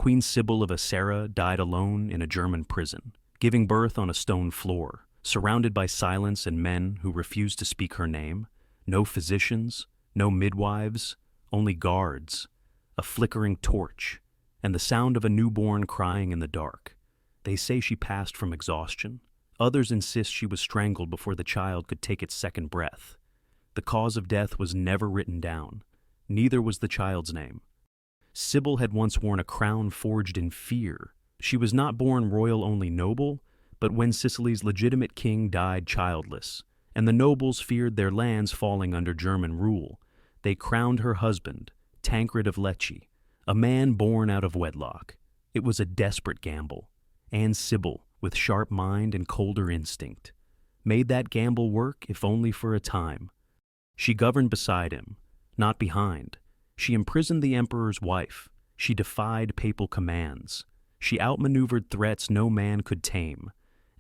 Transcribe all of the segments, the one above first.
Queen Sibyl of Asera died alone in a German prison, giving birth on a stone floor, surrounded by silence and men who refused to speak her name. No physicians, no midwives, only guards, a flickering torch, and the sound of a newborn crying in the dark. They say she passed from exhaustion. Others insist she was strangled before the child could take its second breath. The cause of death was never written down. Neither was the child's name. Sibyl had once worn a crown forged in fear. She was not born royal, only noble, but when Sicily's legitimate king died childless, and the nobles feared their lands falling under German rule, they crowned her husband, Tancred of Lecce, a man born out of wedlock. It was a desperate gamble, and Sibyl, with sharp mind and colder instinct, made that gamble work, if only for a time. She governed beside him, not behind. She imprisoned the emperor's wife. She defied papal commands. She outmaneuvered threats no man could tame.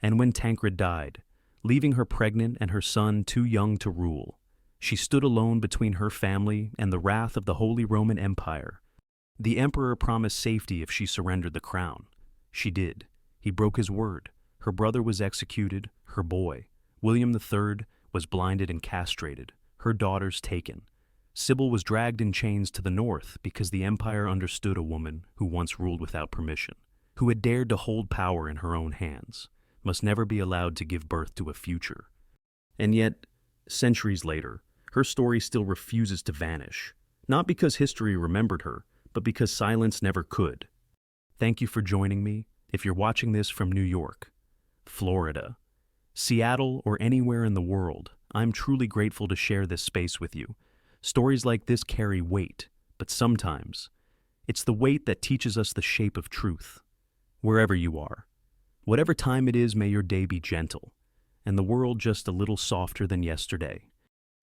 And when Tancred died, leaving her pregnant and her son too young to rule, she stood alone between her family and the wrath of the Holy Roman Empire. The emperor promised safety if she surrendered the crown. She did. He broke his word. Her brother was executed, her boy, William III, was blinded and castrated, her daughters taken. Sibyl was dragged in chains to the north because the empire understood a woman who once ruled without permission, who had dared to hold power in her own hands, must never be allowed to give birth to a future. And yet, centuries later, her story still refuses to vanish, not because history remembered her, but because silence never could. Thank you for joining me. If you're watching this from New York, Florida, Seattle, or anywhere in the world, I'm truly grateful to share this space with you. Stories like this carry weight, but sometimes it's the weight that teaches us the shape of truth. Wherever you are, whatever time it is, may your day be gentle, and the world just a little softer than yesterday.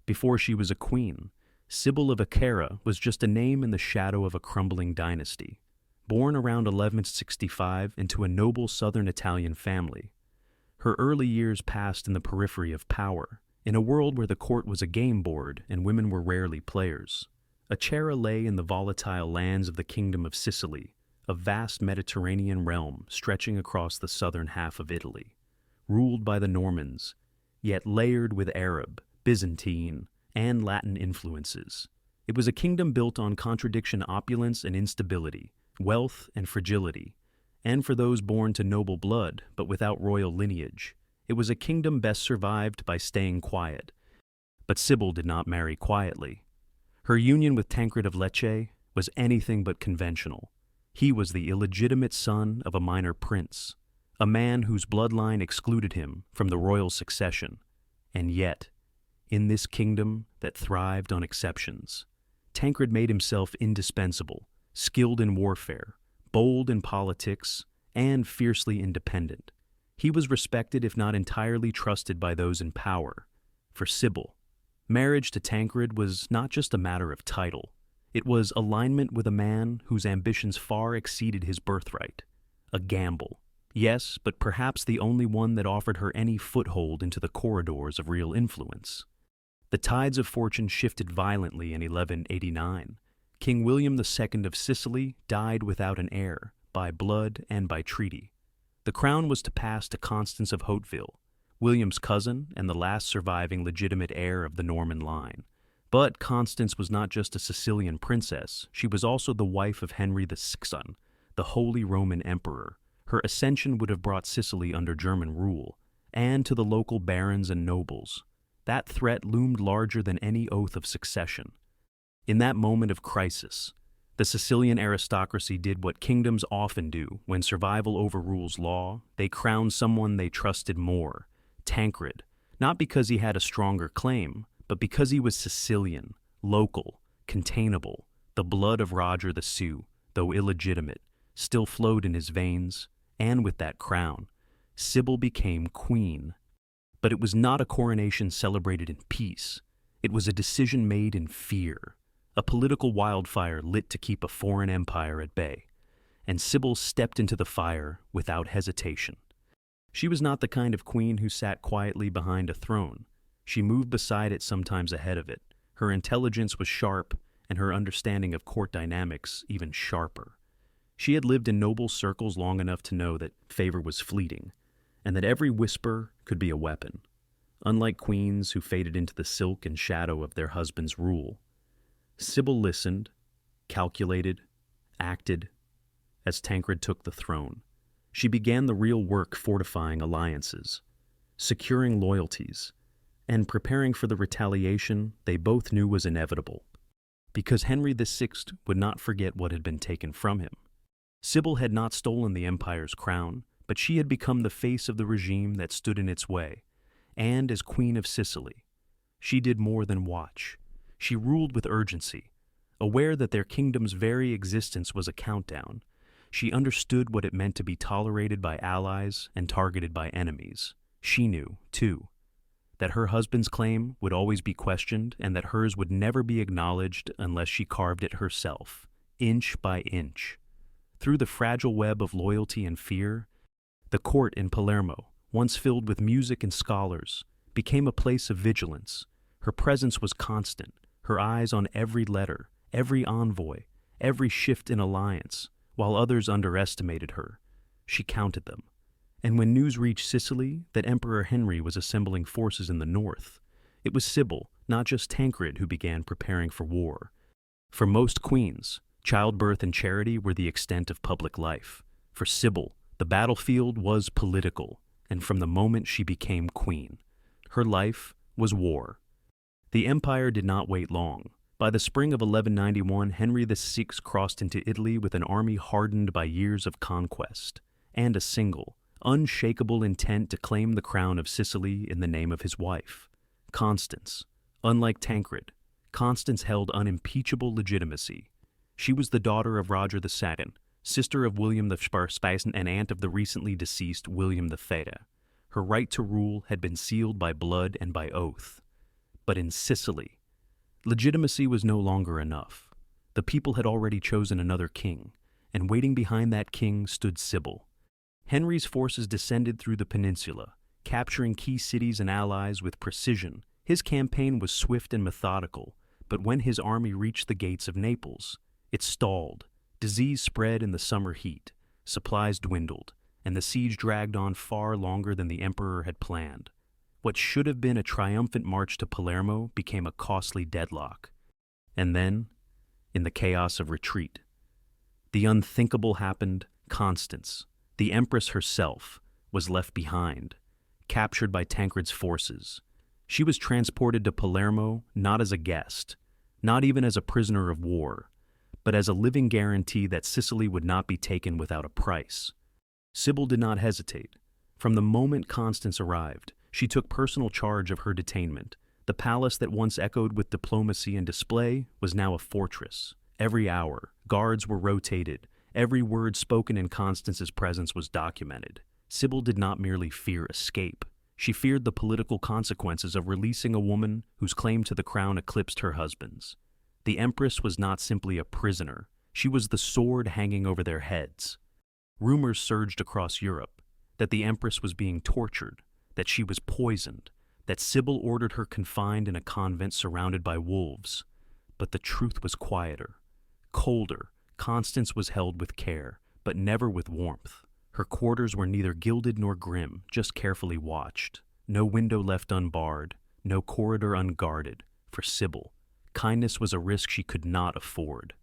Before she was a queen, Sibyl of Asera was just a name in the shadow of a crumbling dynasty. Born around 1165 into a noble southern Italian family, her early years passed in the periphery of power, in a world where the court was a game board and women were rarely players. Asera lay in the volatile lands of the Kingdom of Sicily, a vast Mediterranean realm stretching across the southern half of Italy, ruled by the Normans, yet layered with Arab, Byzantine, and Latin influences. It was a kingdom built on contradiction, opulence, and instability, wealth and fragility, and for those born to noble blood but without royal lineage, it was a kingdom best survived by staying quiet. But Sibyl did not marry quietly. Her union with Tancred of Lecce was anything but conventional. He was the illegitimate son of a minor prince, a man whose bloodline excluded him from the royal succession. And yet, in this kingdom that thrived on exceptions, Tancred made himself indispensable, skilled in warfare, bold in politics, and fiercely independent. He was respected, if not entirely trusted, by those in power. For Sibyl, marriage to Tancred was not just a matter of title. It was alignment with a man whose ambitions far exceeded his birthright. A gamble, yes, but perhaps the only one that offered her any foothold into the corridors of real influence. The tides of fortune shifted violently in 1189. King William II of Sicily died without an heir, by blood and by treaty. The crown was to pass to Constance of Hauteville, William's cousin and the last surviving legitimate heir of the Norman line. But Constance was not just a Sicilian princess, she was also the wife of Henry VI, the Holy Roman Emperor. Her ascension would have brought Sicily under German rule, and to the local barons and nobles. That threat loomed larger than any oath of succession. In that moment of crisis, the Sicilian aristocracy did what kingdoms often do when survival overrules law. They crowned someone they trusted more, Tancred, not because he had a stronger claim, but because he was Sicilian, local, containable. The blood of Roger the Sioux, though illegitimate, still flowed in his veins, and with that crown, Sibyl became queen. But it was not a coronation celebrated in peace. It was a decision made in fear. A political wildfire lit to keep a foreign empire at bay, and Sibyl stepped into the fire without hesitation. She was not the kind of queen who sat quietly behind a throne. She moved beside it, sometimes ahead of it. Her intelligence was sharp, and her understanding of court dynamics even sharper. She had lived in noble circles long enough to know that favor was fleeting, and that every whisper could be a weapon. Unlike queens who faded into the silk and shadow of their husband's rule, Sibyl listened, calculated, acted. As Tancred took the throne, she began the real work fortifying alliances, securing loyalties, and preparing for the retaliation they both knew was inevitable. Because Henry VI would not forget what had been taken from him. Sibyl had not stolen the empire's crown, but she had become the face of the regime that stood in its way. And as Queen of Sicily, she did more than watch. She ruled with urgency, aware that their kingdom's very existence was a countdown. She understood what it meant to be tolerated by allies and targeted by enemies. She knew, too, that her husband's claim would always be questioned and that hers would never be acknowledged unless she carved it herself, inch by inch. Through the fragile web of loyalty and fear, the court in Palermo, once filled with music and scholars, became a place of vigilance. Her presence was constant, her eyes on every letter, every envoy, every shift in alliance. While others underestimated her, she counted them. And when news reached Sicily that Emperor Henry was assembling forces in the north, it was Sibyl, not just Tancred, who began preparing for war. For most queens, childbirth and charity were the extent of public life. For Sibyl, the battlefield was political, and from the moment she became queen, her life was war. The empire did not wait long. By the spring of 1191, Henry VI crossed into Italy with an army hardened by years of conquest, and a single, unshakable intent to claim the crown of Sicily in the name of his wife, Constance. Unlike Tancred, Constance held unimpeachable legitimacy. She was the daughter of Roger II, sister of William the Sparspaisen and aunt of the recently deceased William the Feta. Her right to rule had been sealed by blood and by oath. But in Sicily, legitimacy was no longer enough. The people had already chosen another king, and waiting behind that king stood Sibyl. Henry's forces descended through the peninsula, capturing key cities and allies with precision. His campaign was swift and methodical, but when his army reached the gates of Naples, it stalled. Disease spread in the summer heat, supplies dwindled, and the siege dragged on far longer than the emperor had planned. What should have been a triumphant march to Palermo became a costly deadlock. And then, in the chaos of retreat, the unthinkable happened. Constance, the empress herself, was left behind, captured by Tancred's forces. She was transported to Palermo not as a guest, not even as a prisoner of war, but as a living guarantee that Sicily would not be taken without a price. Sibyl did not hesitate. From the moment Constance arrived, she took personal charge of her detainment. The palace that once echoed with diplomacy and display was now a fortress. Every hour, guards were rotated. Every word spoken in Constance's presence was documented. Sibyl did not merely fear escape. She feared the political consequences of releasing a woman whose claim to the crown eclipsed her husband's. The empress was not simply a prisoner. She was the sword hanging over their heads. Rumors surged across Europe that the empress was being tortured, that she was poisoned, that Sibyl ordered her confined in a convent surrounded by wolves. But the truth was quieter, colder. Constance was held with care, but never with warmth. Her quarters were neither gilded nor grim, just carefully watched. No window left unbarred, no corridor unguarded. For Sibyl, kindness was a risk she could not afford.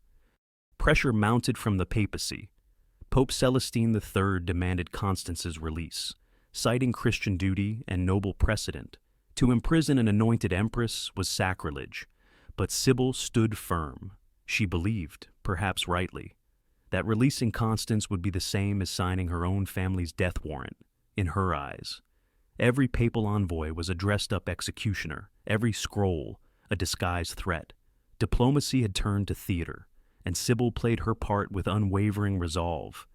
Pressure mounted from the papacy. Pope Celestine III demanded Constance's release, citing Christian duty and noble precedent. To imprison an anointed empress was sacrilege, but Sibyl stood firm. She believed, perhaps rightly, that releasing Constance would be the same as signing her own family's death warrant. In her eyes, every papal envoy was a dressed-up executioner, every scroll a disguised threat. Diplomacy had turned to theater, and Sibyl played her part with unwavering resolve.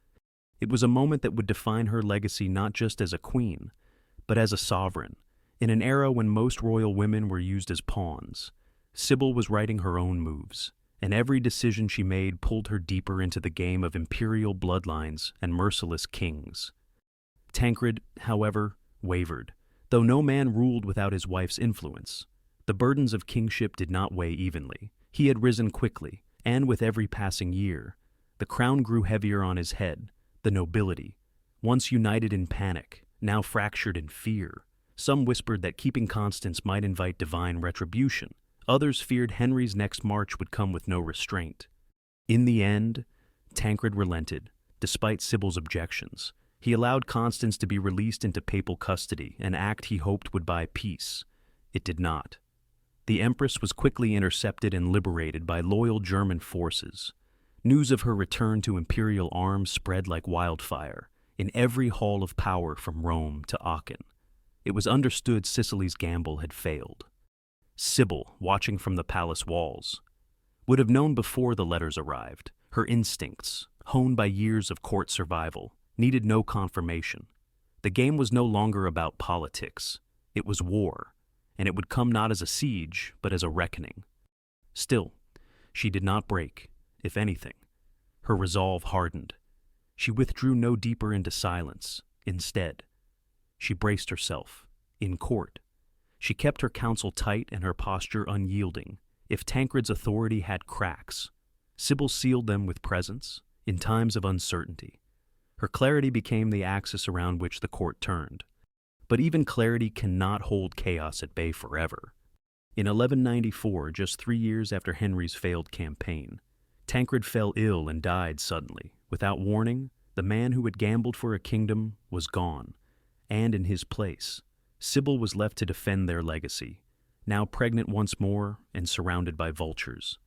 It was a moment that would define her legacy not just as a queen, but as a sovereign. In an era when most royal women were used as pawns, Sibyl was writing her own moves, and every decision she made pulled her deeper into the game of imperial bloodlines and merciless kings. Tancred, however, wavered. Though no man ruled without his wife's influence, the burdens of kingship did not weigh evenly. He had risen quickly, and with every passing year, The crown grew heavier on his head, the nobility, once united in panic, now fractured in fear. Some whispered that keeping Constance might invite divine retribution. Others feared Henry's next march would come with no restraint. In the end, Tancred relented, despite Sibyl's objections. He allowed Constance to be released into papal custody, an act he hoped would buy peace. It did not. The Empress was quickly intercepted and liberated by loyal German forces. News of her return to Imperial arms spread like wildfire in every hall of power from Rome to Aachen. It was understood Sicily's gamble had failed. Sibyl, watching from the palace walls, would have known before the letters arrived. Her instincts, honed by years of court survival, needed no confirmation. The game was no longer about politics. It was war, and it would come not as a siege, but as a reckoning. Still, she did not break. If anything, her resolve hardened. She withdrew no deeper into silence. Instead, she braced herself, in court. She kept her counsel tight and her posture unyielding. If Tancred's authority had cracks, Sibyl sealed them with presence in times of uncertainty. Her clarity became the axis around which the court turned. But even clarity cannot hold chaos at bay forever. In 1194, just 3 years after Henry's failed campaign, Tancred fell ill and died suddenly. Without warning, the man who had gambled for a kingdom was gone, and in his place, Sibyl was left to defend their legacy, now pregnant once more and surrounded by vultures.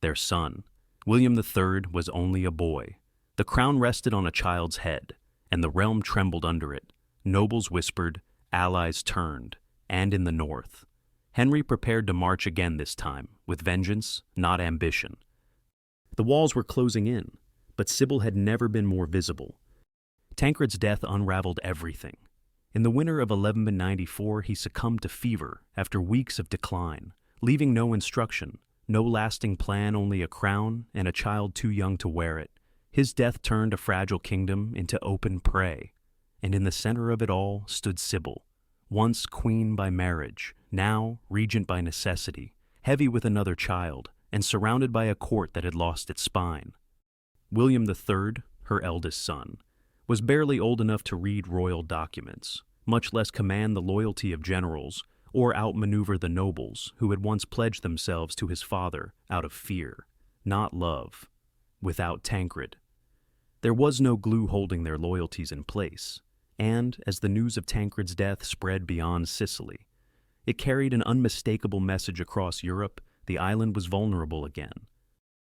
Their son, William III, was only a boy. The crown rested on a child's head, and the realm trembled under it. Nobles whispered, allies turned, and in the north, Henry prepared to march again this time, with vengeance, not ambition. The walls were closing in, but Sibyl had never been more visible. Tancred's death unraveled everything. In the winter of 1194, he succumbed to fever after weeks of decline, leaving no instruction, no lasting plan, only a crown and a child too young to wear it. His death turned a fragile kingdom into open prey, and in the center of it all stood Sibyl, once queen by marriage, now regent by necessity, heavy with another child, and surrounded by a court that had lost its spine. William III, her eldest son, was barely old enough to read royal documents, much less command the loyalty of generals or outmaneuver the nobles who had once pledged themselves to his father out of fear, not love. Without Tancred, there was no glue holding their loyalties in place, and as the news of Tancred's death spread beyond Sicily, it carried an unmistakable message across Europe: the island was vulnerable again.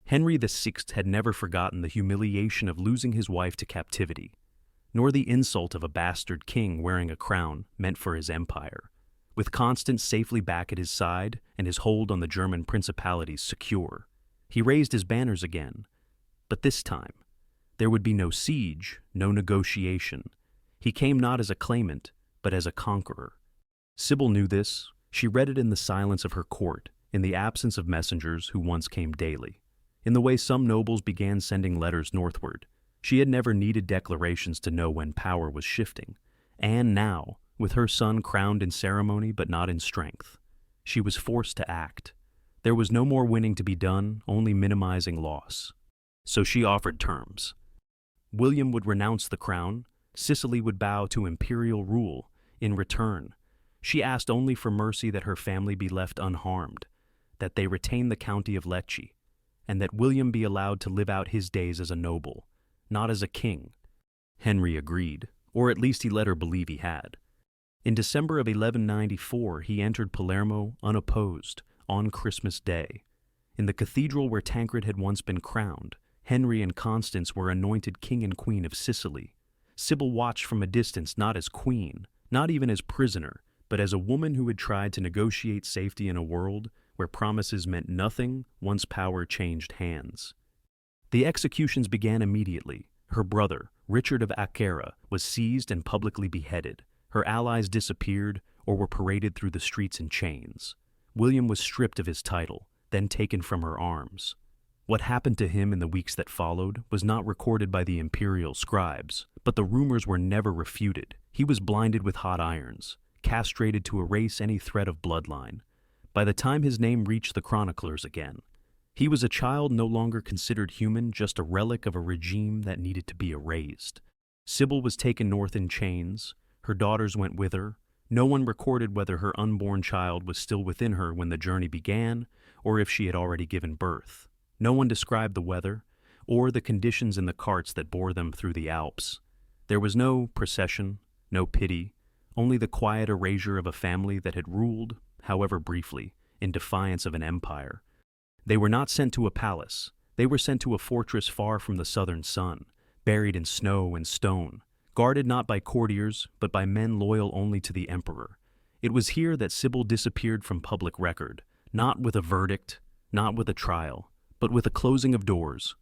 Henry VI had never forgotten the humiliation of losing his wife to captivity, nor the insult of a bastard king wearing a crown meant for his empire. With Constance safely back at his side and his hold on the German principalities secure, he raised his banners again. But this time, there would be no siege, no negotiation. He came not as a claimant, but as a conqueror. Sibyl knew this. She read it in the silence of her court, in the absence of messengers who once came daily, in the way some nobles began sending letters northward. She had never needed declarations to know when power was shifting. And now, with her son crowned in ceremony but not in strength, she was forced to act. There was no more winning to be done, only minimizing loss. So she offered terms. William would renounce the crown. Sicily would bow to imperial rule. In return, she asked only for mercy that her family be left unharmed, that they retain the county of Lecce, and that William be allowed to live out his days as a noble, not as a king. Henry agreed, or at least he let her believe he had. In December of 1194, he entered Palermo unopposed, on Christmas Day. In the cathedral where Tancred had once been crowned, Henry and Constance were anointed king and queen of Sicily. Sibyl watched from a distance, not as queen, not even as prisoner, but as a woman who had tried to negotiate safety in a world where promises meant nothing once power changed hands. The executions began immediately. Her brother, Richard of Acquera, was seized and publicly beheaded. Her allies disappeared or were paraded through the streets in chains. William was stripped of his title, then taken from her arms. What happened to him in the weeks that followed was not recorded by the imperial scribes, but the rumors were never refuted. He was blinded with hot irons, castrated to erase any thread of bloodline. By the time his name reached the chroniclers again, He was a child no longer considered human, just a relic of a regime that needed to be erased. Sibyl was taken north in chains. Her daughters went with her. No one recorded whether her unborn child was still within her when the journey began, or if she had already given birth. No one described the weather, or the conditions in the carts that bore them through the Alps. There was no procession, no pity, only the quiet erasure of a family that had ruled, however briefly, in defiance of an empire. They were not sent to a palace. They were sent to a fortress far from the southern sun, buried in snow and stone, guarded not by courtiers, but by men loyal only to the emperor. It was here that Sibyl disappeared from public record, not with a verdict, not with a trial, but with a closing of doors.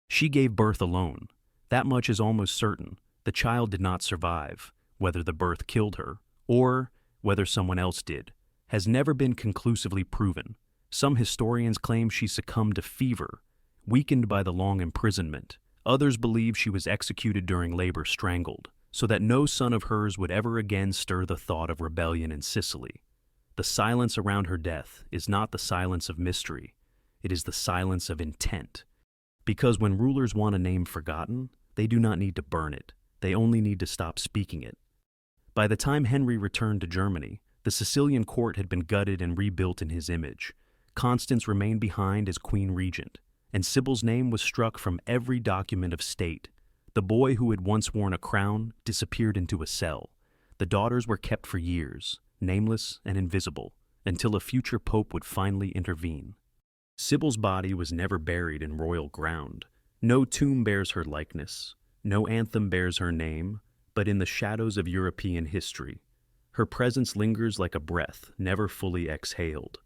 She gave birth alone. That much is almost certain. The child did not survive. Whether the birth killed her, or whether someone else did, has never been conclusively proven. Some historians claim she succumbed to fever, weakened by the long imprisonment. Others believe she was executed during labor strangled, so that no son of hers would ever again stir the thought of rebellion in Sicily. The silence around her death is not the silence of mystery. It is the silence of intent. Because when rulers want a name forgotten, they do not need to burn it. They only need to stop speaking it. By the time Henry returned to Germany, the Sicilian court had been gutted and rebuilt in his image. Constance remained behind as queen regent, and Sibyl's name was struck from every document of state. The boy who had once worn a crown disappeared into a cell. The daughters were kept for years, nameless and invisible, until a future pope would finally intervene. Sibyl's body was never buried in royal ground. No tomb bears her likeness. No anthem bears her name, but in the shadows of European history, her presence lingers like a breath never fully exhaled.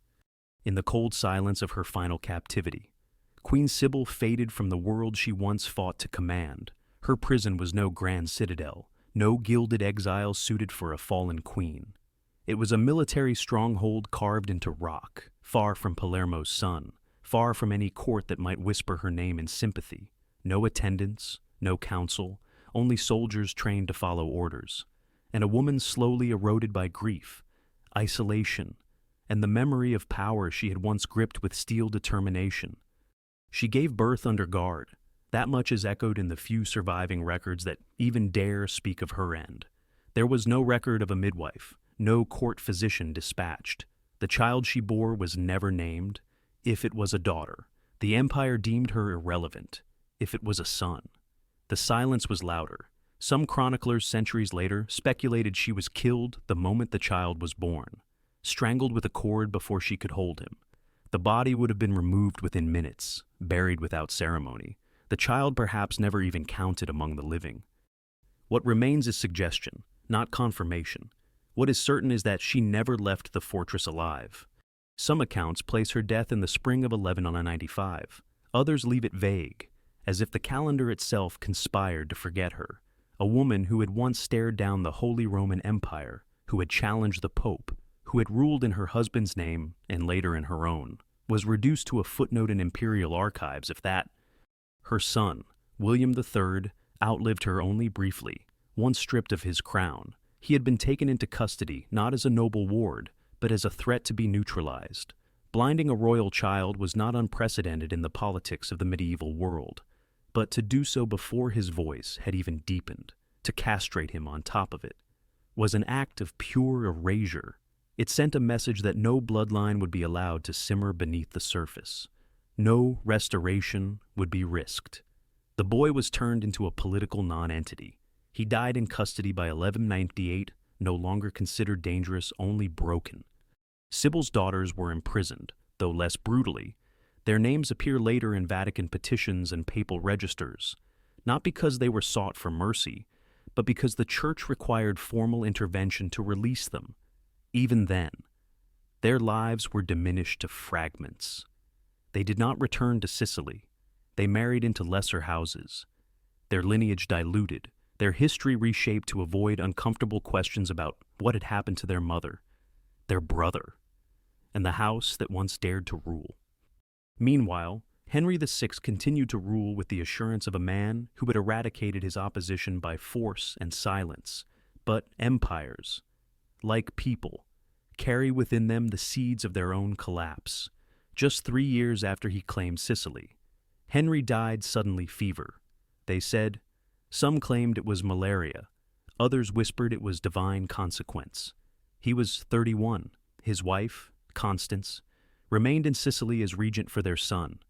In the cold silence of her final captivity, Queen Sibyl faded from the world she once fought to command. Her prison was no grand citadel, no gilded exile suited for a fallen queen. It was a military stronghold carved into rock, far from Palermo's sun, far from any court that might whisper her name in sympathy. No attendants, no counsel, only soldiers trained to follow orders, and a woman slowly eroded by grief, isolation, and the memory of power she had once gripped with steel determination. She gave birth under guard. That much is echoed in the few surviving records that even dare speak of her end. There was no record of a midwife, no court physician dispatched. The child she bore was never named. If it was a daughter, the empire deemed her irrelevant. If it was a son, the silence was louder. Some chroniclers centuries later speculated she was killed the moment the child was born, strangled with a cord before she could hold him. The body would have been removed within minutes, buried without ceremony. The child perhaps never even counted among the living. What remains is suggestion, not confirmation. What is certain is that she never left the fortress alive. Some accounts place her death in the spring of 1195. Others leave it vague, as if the calendar itself conspired to forget her. A woman who had once stared down the Holy Roman Empire, who had challenged the Pope, who had ruled in her husband's name and later in her own, was reduced to a footnote in Imperial archives, if that. Her son, William III, outlived her only briefly. Once stripped of his crown, he had been taken into custody not as a noble ward, but as a threat to be neutralized. Blinding a royal child was not unprecedented in the politics of the medieval world, but to do so before his voice had even deepened, to castrate him on top of it, was an act of pure erasure. It sent a message that no bloodline would be allowed to simmer beneath the surface. No restoration would be risked. The boy was turned into a political non-entity. He died in custody by 1198, no longer considered dangerous, only broken. Sibyl's daughters were imprisoned, though less brutally. Their names appear later in Vatican petitions and papal registers, not because they were sought for mercy, but because the Church required formal intervention to release them. Even then, their lives were diminished to fragments. They did not return to Sicily. They married into lesser houses. Their lineage diluted, their history reshaped to avoid uncomfortable questions about what had happened to their mother, their brother, and the house that once dared to rule. Meanwhile, Henry VI continued to rule with the assurance of a man who had eradicated his opposition by force and silence. But empires, like people, carry within them the seeds of their own collapse. just 3 years after he claimed Sicily. Henry died suddenly fever. They said, some claimed it was malaria, others whispered it was divine consequence. He was 31. His wife, Constance, remained in Sicily as regent for their son.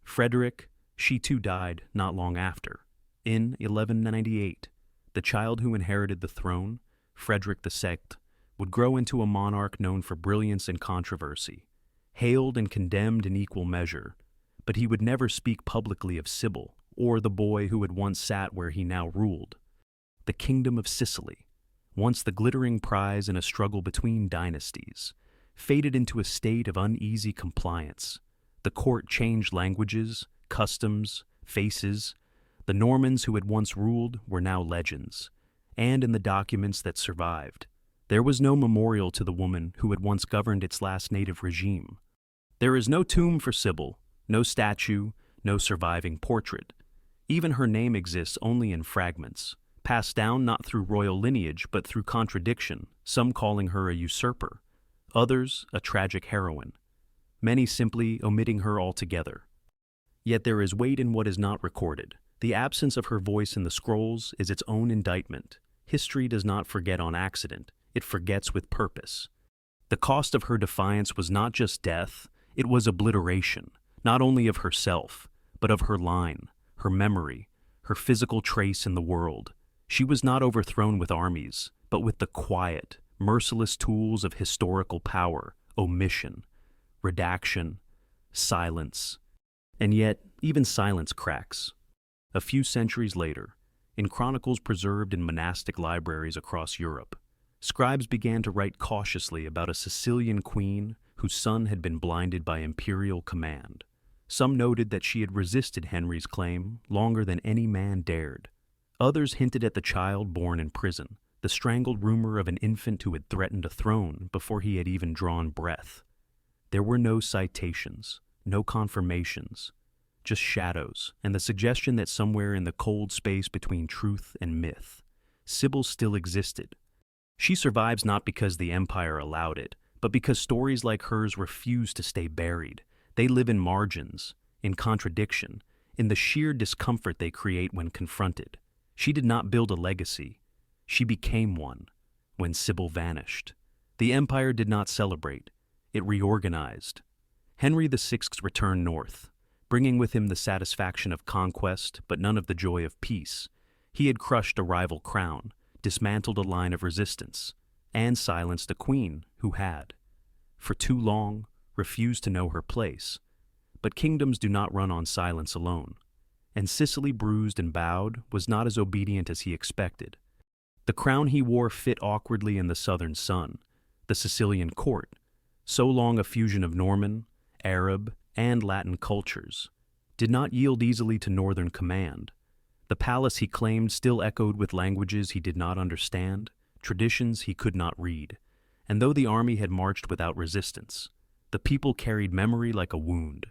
Frederick, she too died not long after. In 1198, the child who inherited the throne, Frederick II, would grow into a monarch known for brilliance and controversy, hailed and condemned in equal measure, but he would never speak publicly of Sibyl or the boy who had once sat where he now ruled. The Kingdom of Sicily, once the glittering prize in a struggle between dynasties, faded into a state of uneasy compliance. The court changed languages, customs, faces. The Normans who had once ruled were now legends, and in the documents that survived, there was no memorial to the woman who had once governed its last native regime. There is no tomb for Sibyl, no statue, no surviving portrait. Even her name exists only in fragments, passed down not through royal lineage but through contradiction, some calling her a usurper, others a tragic heroine, many simply omitting her altogether. Yet there is weight in what is not recorded. The absence of her voice in the scrolls is its own indictment. History does not forget on accident, it forgets with purpose. The cost of her defiance was not just death, it was obliteration, not only of herself, but of her line, her memory, her physical trace in the world. She was not overthrown with armies, but with the quiet, merciless tools of historical power, omission, redaction, silence. And yet, even silence cracks. A few centuries later, in chronicles preserved in monastic libraries across Europe, scribes began to write cautiously about a Sicilian queen whose son had been blinded by imperial command. Some noted that she had resisted Henry's claim longer than any man dared. Others hinted at the child born in prison, the strangled rumor of an infant who had threatened a throne before he had even drawn breath. There were no citations, no confirmations, just shadows and the suggestion that somewhere in the cold space between truth and myth, Sibyl still existed. She survives not because the empire allowed it, but because stories like hers refuse to stay buried. They live in margins, in contradiction, in the sheer discomfort they create when confronted. She did not build a legacy. She became one when Sibyl vanished. The empire did not celebrate. It reorganized. Henry VI returned north, bringing with him the satisfaction of conquest but none of the joy of peace. He had crushed a rival crown, dismantled a line of resistance, and silenced a queen who had, for too long, refused to know her place. But kingdoms do not run on silence alone, and Sicily, bruised and bowed, was not as obedient as he expected. The crown he wore fit awkwardly in the southern sun, the Sicilian court, so long a fusion of Norman, Arab, and Latin cultures, did not yield easily to northern command. The palace he claimed still echoed with languages he did not understand, traditions he could not read, and though the army had marched without resistance, the people carried memory like a wound.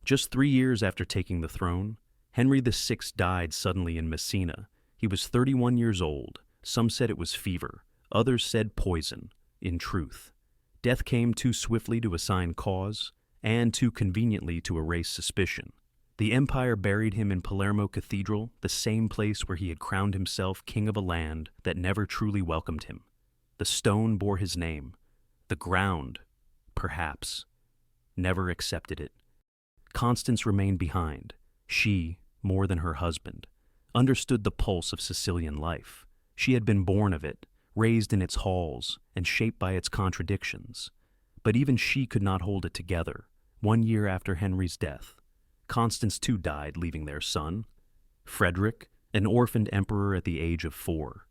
Just 3 years after taking the throne, Henry VI died suddenly in Messina. He was 31 years old. Some said it was fever, others said poison. In truth, death came too swiftly to assign cause, and too conveniently to erase suspicion. The empire buried him in Palermo Cathedral, the same place where he had crowned himself king of a land that never truly welcomed him. The stone bore his name. The ground, perhaps, never accepted it. Constance remained behind. She, more than her husband, understood the pulse of Sicilian life. She had been born of it, raised in its halls, and shaped by its contradictions. But even she could not hold it together. 1 year after Henry's death, Constance too died, leaving their son, Frederick, an orphaned emperor at the age of 4.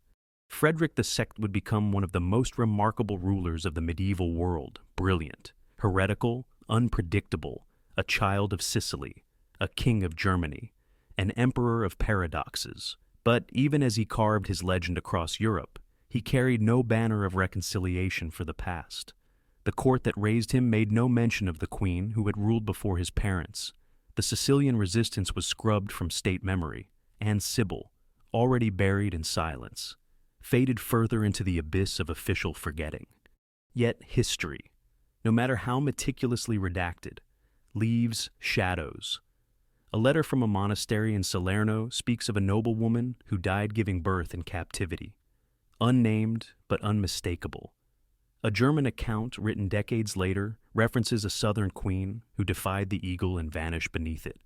Frederick II would become one of the most remarkable rulers of the medieval world, brilliant, heretical, unpredictable, a child of Sicily, a king of Germany, an emperor of paradoxes. But even as he carved his legend across Europe, he carried no banner of reconciliation for the past. The court that raised him made no mention of the queen who had ruled before his parents. The Sicilian resistance was scrubbed from state memory, and Sibyl, already buried in silence, faded further into the abyss of official forgetting. Yet history, no matter how meticulously redacted, leaves shadows. A letter from a monastery in Salerno speaks of a noblewoman who died giving birth in captivity. Unnamed, but unmistakable. A German account written decades later references a southern queen who defied the eagle and vanished beneath it,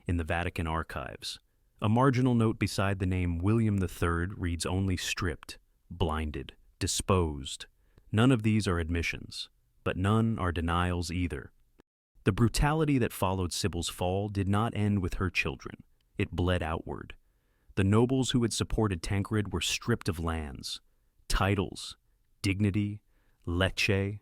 in the Vatican archives. A marginal note beside the name William III reads only stripped, blinded, disposed. None of these are admissions, but none are denials either. The brutality that followed Sibyl's fall did not end with her children. It bled outward. The nobles who had supported Tancred were stripped of lands, titles, dignity, Lecce,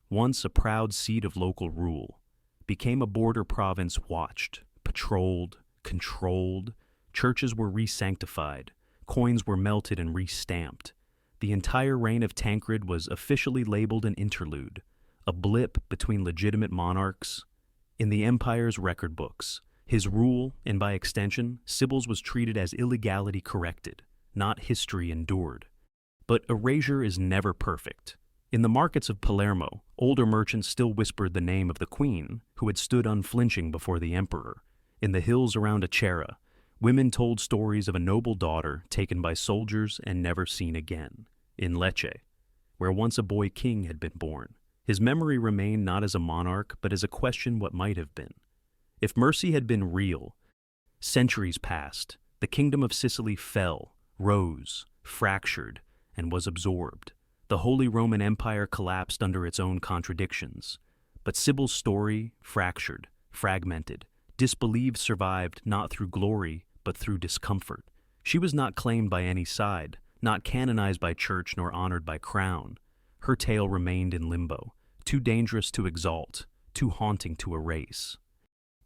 once a proud seat of local rule, became a border province watched, patrolled, controlled. Churches were re-sanctified, coins were melted and re-stamped. The entire reign of Tancred was officially labeled an interlude, a blip between legitimate monarchs. In the empire's record books, his rule, and by extension, Sibyl's, was treated as illegality corrected, not history endured. But erasure is never perfect. In the markets of Palermo, older merchants still whispered the name of the queen, who had stood unflinching before the emperor. In the hills around Acerra, women told stories of a noble daughter taken by soldiers and never seen again. In Lecce, where once a boy king had been born, his memory remained not as a monarch, but as a question what might have been. If mercy had been real, centuries passed, the kingdom of Sicily fell, rose, fractured, and was absorbed. The Holy Roman Empire collapsed under its own contradictions. But Sibyl's story, fractured, fragmented, disbelieved, survived not through glory, but through discomfort. She was not claimed by any side, not canonized by church nor honored by crown. Her tale remained in limbo, too dangerous to exalt, too haunting to erase.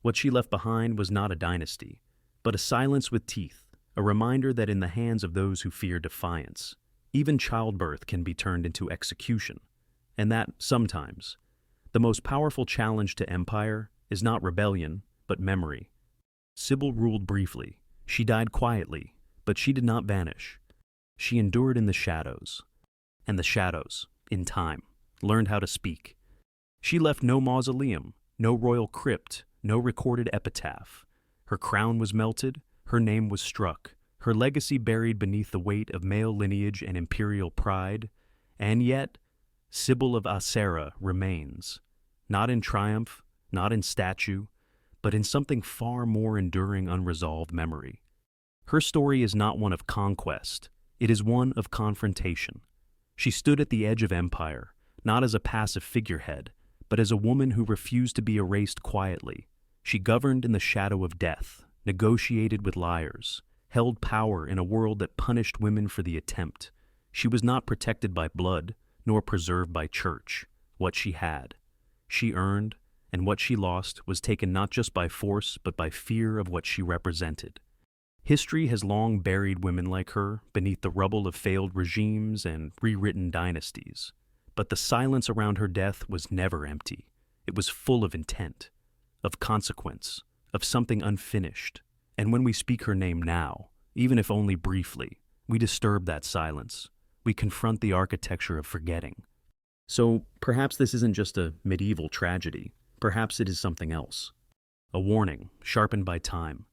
What she left behind was not a dynasty, but a silence with teeth, a reminder that in the hands of those who fear defiance, even childbirth can be turned into execution, and that, sometimes, the most powerful challenge to empire is not rebellion, but memory. Sibyl ruled briefly. She died quietly, but she did not vanish. She endured in the shadows, and the shadows, in time, learned how to speak. She left no mausoleum, no royal crypt, no recorded epitaph. Her crown was melted, her name was struck, her legacy buried beneath the weight of male lineage and imperial pride, and yet, Sibyl of Acerra remains, not in triumph, not in statue, but in something far more enduring unresolved memory. Her story is not one of conquest, it is one of confrontation. She stood at the edge of empire, not as a passive figurehead, but as a woman who refused to be erased quietly. She governed in the shadow of death, negotiated with liars, held power in a world that punished women for the attempt. She was not protected by blood, nor preserved by church. What she had, she earned, and what she lost was taken not just by force, but by fear of what she represented. History has long buried women like her beneath the rubble of failed regimes and rewritten dynasties. But the silence around her death was never empty. It was full of intent, of consequence, of something unfinished. And when we speak her name now, even if only briefly, we disturb that silence. We confront the architecture of forgetting. So perhaps this isn't just a medieval tragedy. Perhaps it is something else. A warning, sharpened by time.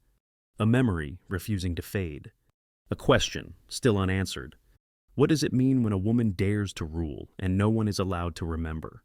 A memory refusing to fade. A question, still unanswered. What does it mean when a woman dares to rule and no one is allowed to remember?